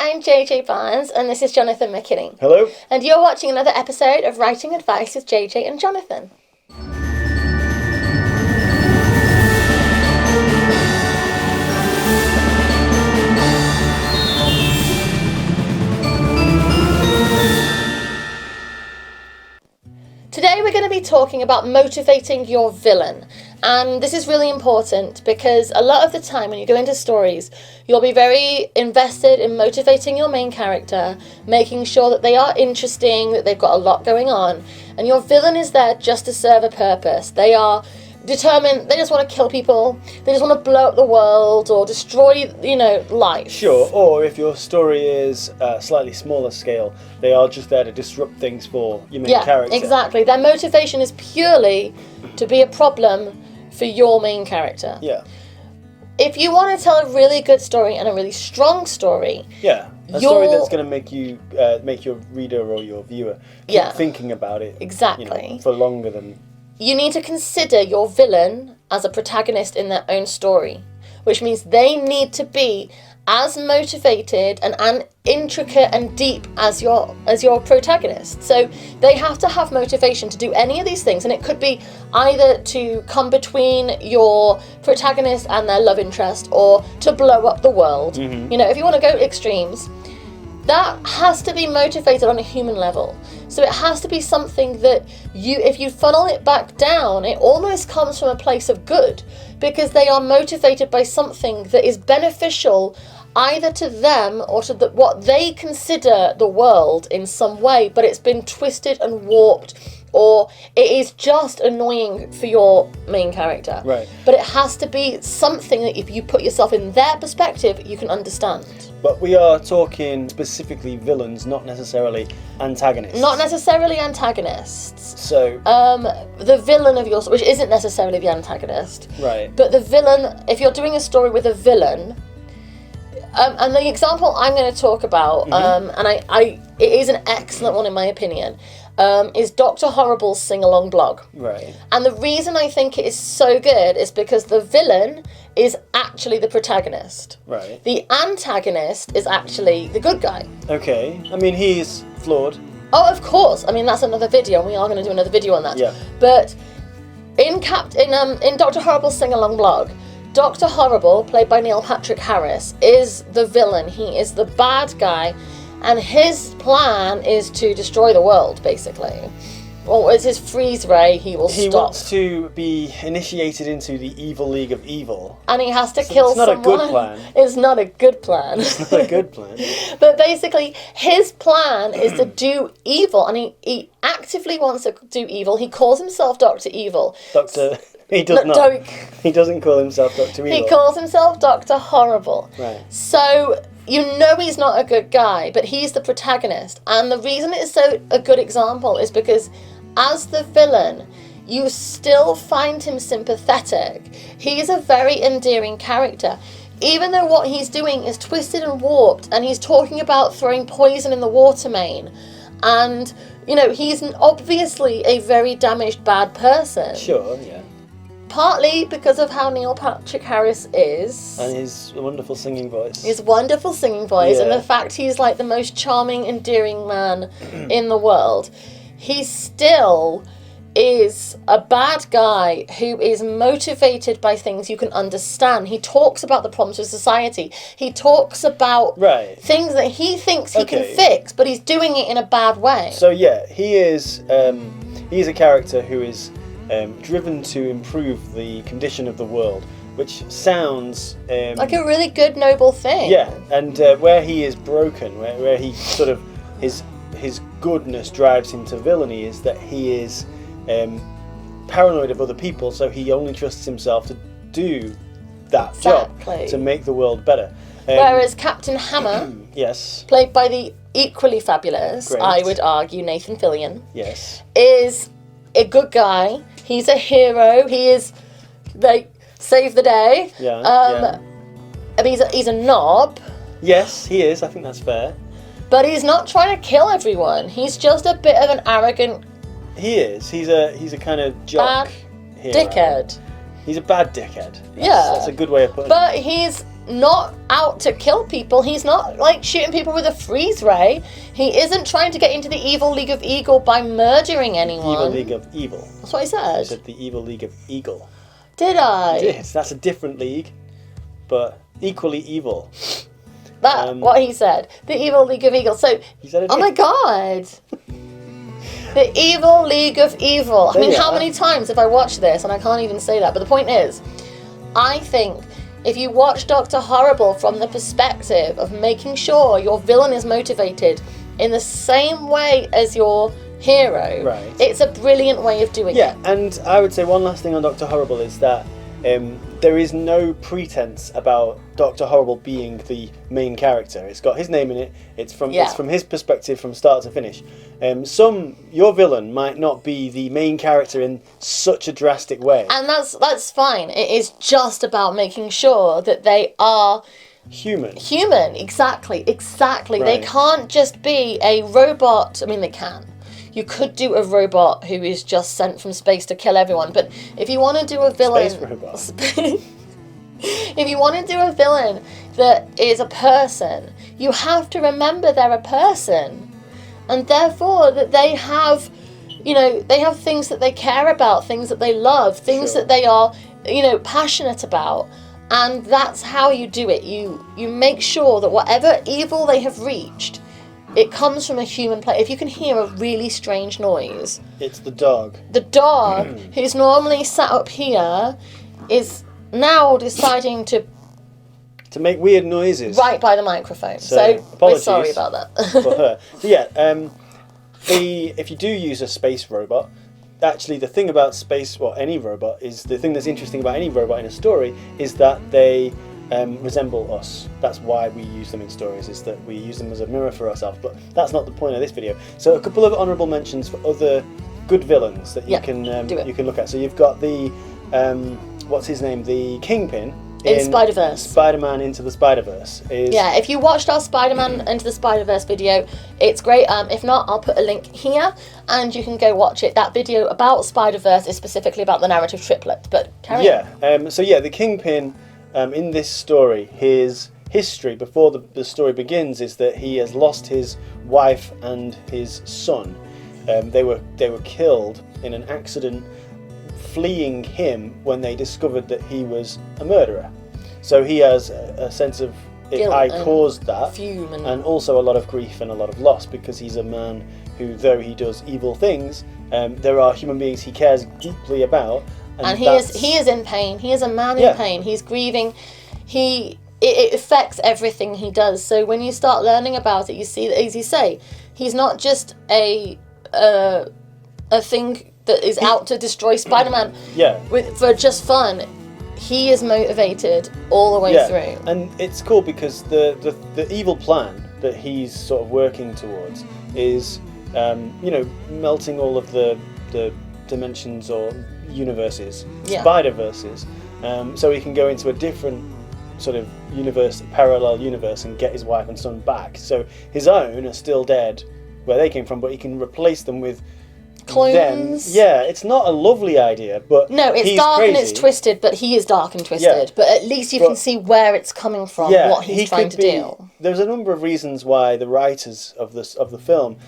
I'm JJ Barnes, and this is Jonathan McKinney. Hello. And you're watching another episode of Writing Advice with JJ and Jonathan. Today we're going to be talking about motivating your villain, and this is really important because a lot of the time when you go into stories you'll be very invested in motivating your main character, making sure that they are interesting, that they've got a lot going on, and your villain is there just to serve a purpose. They are determined, they just want to kill people, they just want to blow up the world or destroy, life. Sure, or if your story is slightly smaller scale, they are just there to disrupt things for your main character. Yeah, exactly. Their motivation is purely to be a problem for your main character. Yeah. If you want to tell a really good story and a really strong story... Yeah, a story that's going to make you, make your reader or your viewer keep thinking about it. Exactly. For longer than... You need to consider your villain as a protagonist in their own story, which means they need to be as motivated and intricate and deep as your protagonist. So they have to have motivation to do any of these things, and it could be either to come between your protagonist and their love interest, or to blow up the world. Mm-hmm. If you want to go extremes, that has to be motivated on a human level. So it has to be something that if you funnel it back down, it almost comes from a place of good, because they are motivated by something that is beneficial either to them or to what they consider the world in some way, but it's been twisted and warped, or it is just annoying for your main character. Right. But it has to be something that if you put yourself in their perspective, you can understand. But we are talking specifically villains, not necessarily antagonists. Not necessarily antagonists. So... the villain of your story, which isn't necessarily the antagonist. Right. But the villain, if you're doing a story with a villain... and the example I'm going to talk about, and it is an excellent one in my opinion, is Dr. Horrible's sing-along blog. Right. And the reason I think it is so good is because the villain is actually the protagonist. Right. The antagonist is actually the good guy. Okay. I mean, he's flawed. Oh, of course. I mean, that's another video, and we are going to do another video on that. Yeah. But in Dr. Horrible's sing-along blog, Dr. Horrible, played by Neil Patrick Harris, is the villain. He is the bad guy, and his plan is to destroy the world, basically. Well, it's his freeze ray, he will stop. He wants to be initiated into the evil league of evil. And he has to kill someone. It's not a good plan. It's not a good plan. It's not a good plan. But basically, his plan is to do evil, and he actively wants to do evil. He calls himself Dr. Evil. He does not. He doesn't call himself Dr. Evil. He calls himself Dr. Horrible. Right. So... he's not a good guy, but he's the protagonist. And the reason it's so a good example is because as the villain, you still find him sympathetic. He's a very endearing character. Even though what he's doing is twisted and warped, and he's talking about throwing poison in the water main. And, he's obviously a very damaged, bad person. Sure, yeah. Partly because of how Neil Patrick Harris is. And his wonderful singing voice. His wonderful singing voice, yeah. And the fact he's like the most charming, endearing man in the world. He still is a bad guy who is motivated by things you can understand. He talks about the problems of society. He talks about things that he thinks he can fix, but he's doing it in a bad way. So yeah, he's a character who is driven to improve the condition of the world, which sounds like a really good, noble thing. Yeah, and where he is broken, where he sort of his goodness drives him to villainy, is that he is paranoid of other people, so he only trusts himself to do that job, to make the world better. Whereas Captain Hammer, yes, played by the equally fabulous, I would argue, Nathan Fillion, yes, is a good guy. He's a hero. He is save the day. Yeah. And he's a knob. Yes, he is. I think that's fair. But he's not trying to kill everyone. He's just a bit of an arrogant. He is. He's a kind of jock dickhead. He's a bad dickhead. That's a good way of putting it. But he's not out to kill people. He's not like shooting people with a freeze ray. He isn't trying to get into the evil League of Eagle by murdering anyone. Evil League of Evil. That's what I said. You said the Evil League of Eagle. Did I? Yes, that's a different league, but equally evil. That what he said. The Evil League of Eagle. So, He said it. oh my god. The Evil League of Evil. I mean, how many times have I watched this? And I can't even say that. But the point is, I think if you watch Dr. Horrible from the perspective of making sure your villain is motivated in the same way as your hero, Right. it's a brilliant way of doing it. Yeah, and I would say one last thing on Dr. Horrible is that there is no pretense about Dr. Horrible being the main character. It's got his name in it. It's from his perspective from start to finish. Your villain might not be the main character in such a drastic way. And that's fine. It is just about making sure that they are Human. Exactly. Right. They can't just be a robot. I mean, they can. You could do a robot who is just sent from space to kill everyone, but if you want to do a villain... Space robot. If you want to do a villain that is a person, you have to remember they're a person. And therefore, that they have, they have things that they care about, things that they love, things that they are, passionate about. And that's how you do it. You make sure that whatever evil they have reached, it comes from a human place. If you can hear a really strange noise, It's the dog. the dog, who's normally sat up here, is now deciding to make weird noises. right by the microphone. So we're apologies sorry about that. for her. So yeah, if you do use a space robot, actually the thing about any robot is the thing that's interesting about any robot in a story is that they resemble us. That's why we use them in stories, is that we use them as a mirror for ourselves. But that's not the point of this video. So a couple of honourable mentions for other good villains that you can look at. So you've got the what's his name, the Kingpin in Spider-Verse. Spider-Man Into the Spider-Verse. Yeah, if you watched our Spider-Man Into the Spider-Verse video, it's great. If not, I'll put a link here and you can go watch it. That video about Spider-Verse is specifically about the narrative triplet, but carry on. So the Kingpin in this story, his history before the story begins is that he has lost his wife and his son. They were killed in an accident fleeing him when they discovered that he was a murderer. So he has a sense of Guilt I and caused that, fume and also a lot of grief and a lot of loss, because he's a man who, though he does evil things, there are human beings he cares deeply about, and he is in pain. He is a man in pain. He's grieving. It affects everything he does. So when you start learning about it, you see that, as you say, he's not just a thing that is out to destroy Spider-Man for just fun. He is motivated all the way through. And it's cool because the evil plan that he's sort of working towards is melting all of the dimensions or universes, Spider-Verses, so he can go into a different sort of universe, parallel universe, and get his wife and son back. So his own are still dead where they came from, but he can replace them with clones. Yeah, it's not a lovely idea, but no, it's dark crazy. And it's twisted, but he is dark and twisted. But at least you can see where it's coming from, what he's trying to do. There's a number of reasons why the writers of the film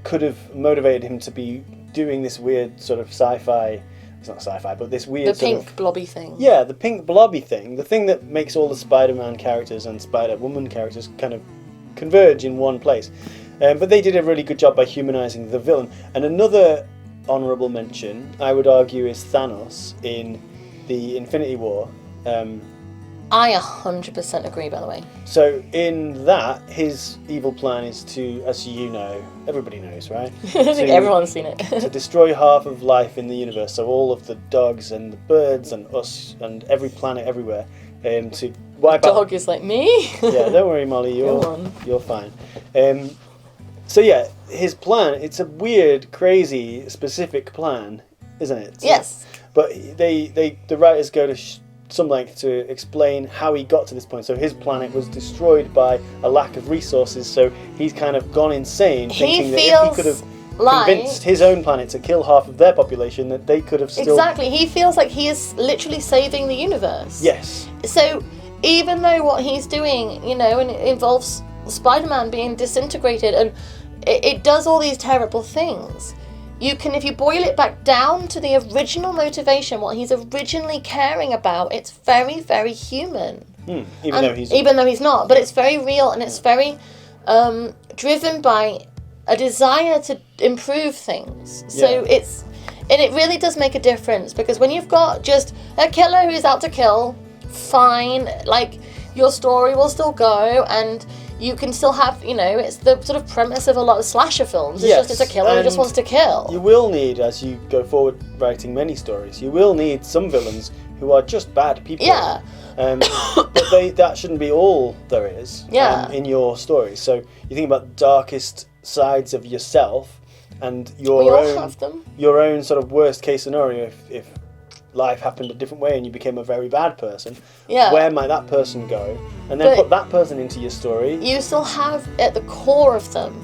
could have motivated him to be doing this weird sort of sci-fi. It's not sci-fi, but this weird the pink blobby thing. Yeah, the pink blobby thing. The thing that makes all the Spider-Man characters and Spider-Woman characters kind of converge in one place. But they did a really good job by humanising the villain. And another honourable mention, I would argue, is Thanos in the Infinity War. I 100% agree, by the way. So in that, his evil plan is to, as you know, everybody knows, right? I think everyone's seen it. To destroy half of life in the universe, so all of the dogs and the birds and us and every planet everywhere, to wipe out... Dog is like, me? Yeah, don't worry, Molly, you're fine. So yeah, his plan, it's a weird, crazy, specific plan, isn't it? So, yes. But the writers go to some length to explain how he got to this point. So his planet was destroyed by a lack of resources, so he's kind of gone insane, thinking that if he could have convinced his own planet to kill half of their population, that they could have still... Exactly, he feels like he is literally saving the universe. Yes. So even though what he's doing, you know, and it involves Spider-Man being disintegrated, and it does all these terrible things. You can, if you boil it back down to the original motivation, what he's originally caring about, it's very, very human. Even though he's not, but it's very real, and it's very driven by a desire to improve things. So it really does make a difference, because when you've got just a killer who's out to kill, fine, like, your story will still go, and you can still have, you know, it's the sort of premise of a lot of slasher films. It's just, it's a killer who just wants to kill. You will need, as you go forward writing many stories, you will need some villains who are just bad people. Yeah. But that shouldn't be all there is in your story. So you think about the darkest sides of yourself and your own sort of worst case scenario if life happened a different way and you became a very bad person. Yeah. Where might that person go? And then put that person into your story. You still have at the core of them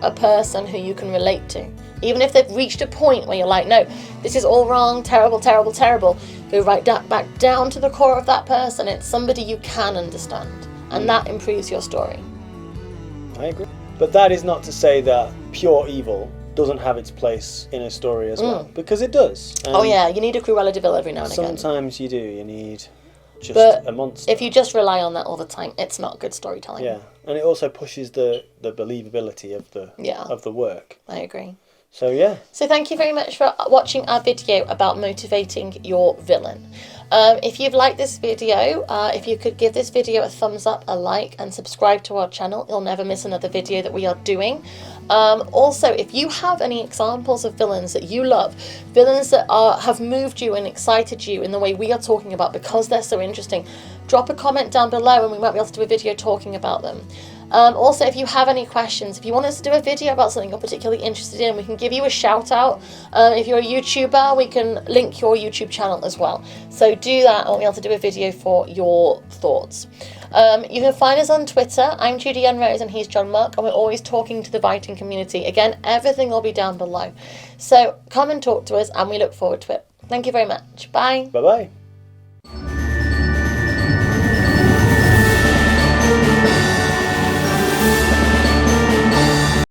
a person who you can relate to. Even if they've reached a point where you're like, no, this is all wrong, terrible, terrible, terrible. Go right back down to the core of that person. It's somebody you can understand. And that improves your story. I agree. But that is not to say that pure evil doesn't have its place in a story as well, because it does. You need a Cruella de Vil every now and again. Sometimes you do. You need just a monster. If you just rely on that all the time, it's not good storytelling. Yeah, and it also pushes the believability of the work. I agree. So yeah. So thank you very much for watching our video about motivating your villain. If you've liked this video, if you could give this video a thumbs up, a like, and subscribe to our channel, you'll never miss another video that we are doing. Also, if you have any examples of villains that you love, villains that have moved you and excited you in the way we are talking about because they're so interesting, drop a comment down below and we might be able to do a video talking about them. Also, if you have any questions, if you want us to do a video about something you're particularly interested in, we can give you a shout out. If you're a YouTuber, we can link your YouTube channel as well. So do that and we'll be able to do a video for your thoughts. You can find us on Twitter. I'm Judy Ann Rose and he's John Mark, and we're always talking to the writing community. Again, everything will be down below. So come and talk to us and we look forward to it. Thank you very much. Bye. Bye-bye.